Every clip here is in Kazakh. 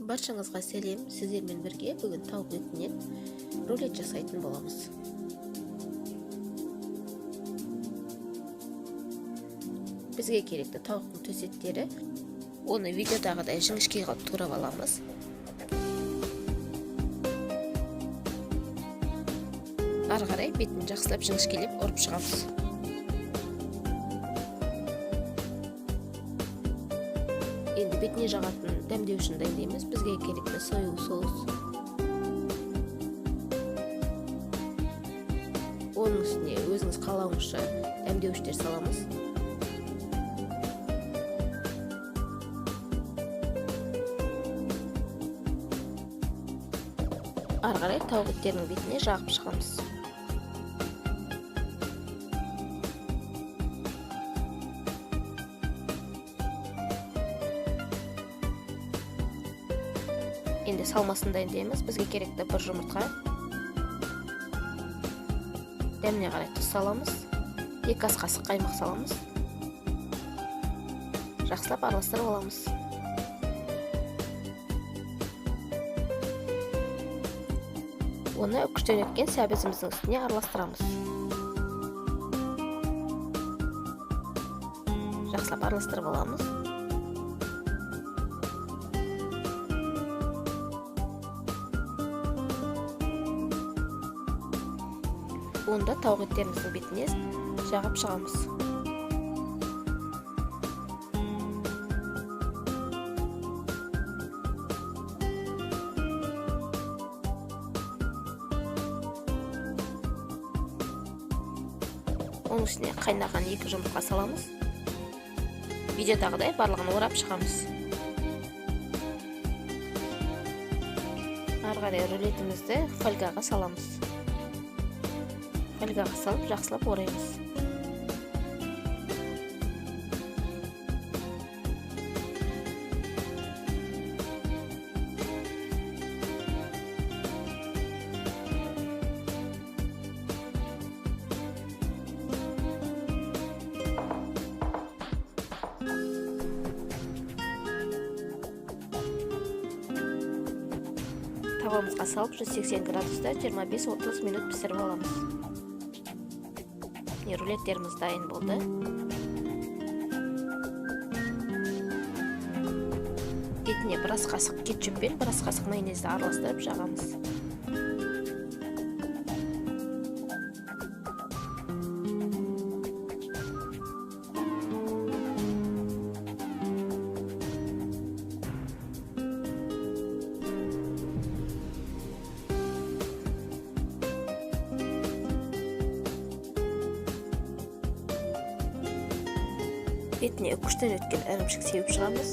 Баршаңызға сәлем, сіздермен бірге бүгін тауық етінен рулет жасайтын боламыз. Бізге керекті тауықтың төс еттері. Оны видеодағыдай жіңішке қылып турап аламыз. Ары қарай бетін жақсылап жіңішкелеп ұрып шығамыз. Енді бетіне жағатын дәмдеуішін дайындаймыз. Бізге керекті соевый соус. Оның үстіне өзіңіз қалауыңызша дәмдеуіштер саламыз. Ары қарай тауық еттерінің бетіне жағып шығамыз. Енді салмасын дайындаймыз. Бізге керекті бір жұмыртқа, дәміне қарай тұз саламыз, 2 ас қасық қаймақ саламыз, жақсылап араластырып аламыз. Оны үкіштен өткен сәбізіміздің үстіне араластырамыз. Жақсылап араластырып аламыз. Онда тауық еттеріміздің бетіне жағып шығамыз. Оның үстіне қайнаған 2 жұмыртқа саламыз. Видеодағыдай барлығын орап шығамыз. Ары қарай рулетімізді фольгаға саламыз. Фольгаға салып жақсылап ораймыз. Тавамызға салып 180 градуста 25-30 минут пісіріп аламыз. Рулеттеріміз дайын болды. Етіне бір ас қасық кетчуп пен бір ас қасық майонезді араластырып жағамыз. Бетіне үкіштен өткен ірімшік сеуіп шығамыз.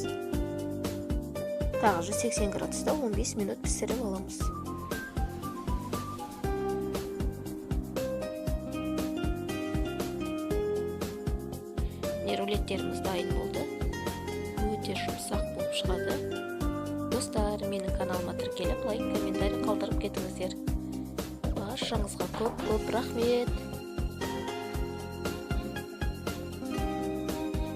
Тағы 180 градуста 15 минут пісіріп аламыз. Рулеттеріміз дайын болды. Өте жұмсақ болып шығады. Достар, менің каналыма тіркеліп, лайк, комментарий қалдырып кетіңіздер. Баршаңызға көп рахмет.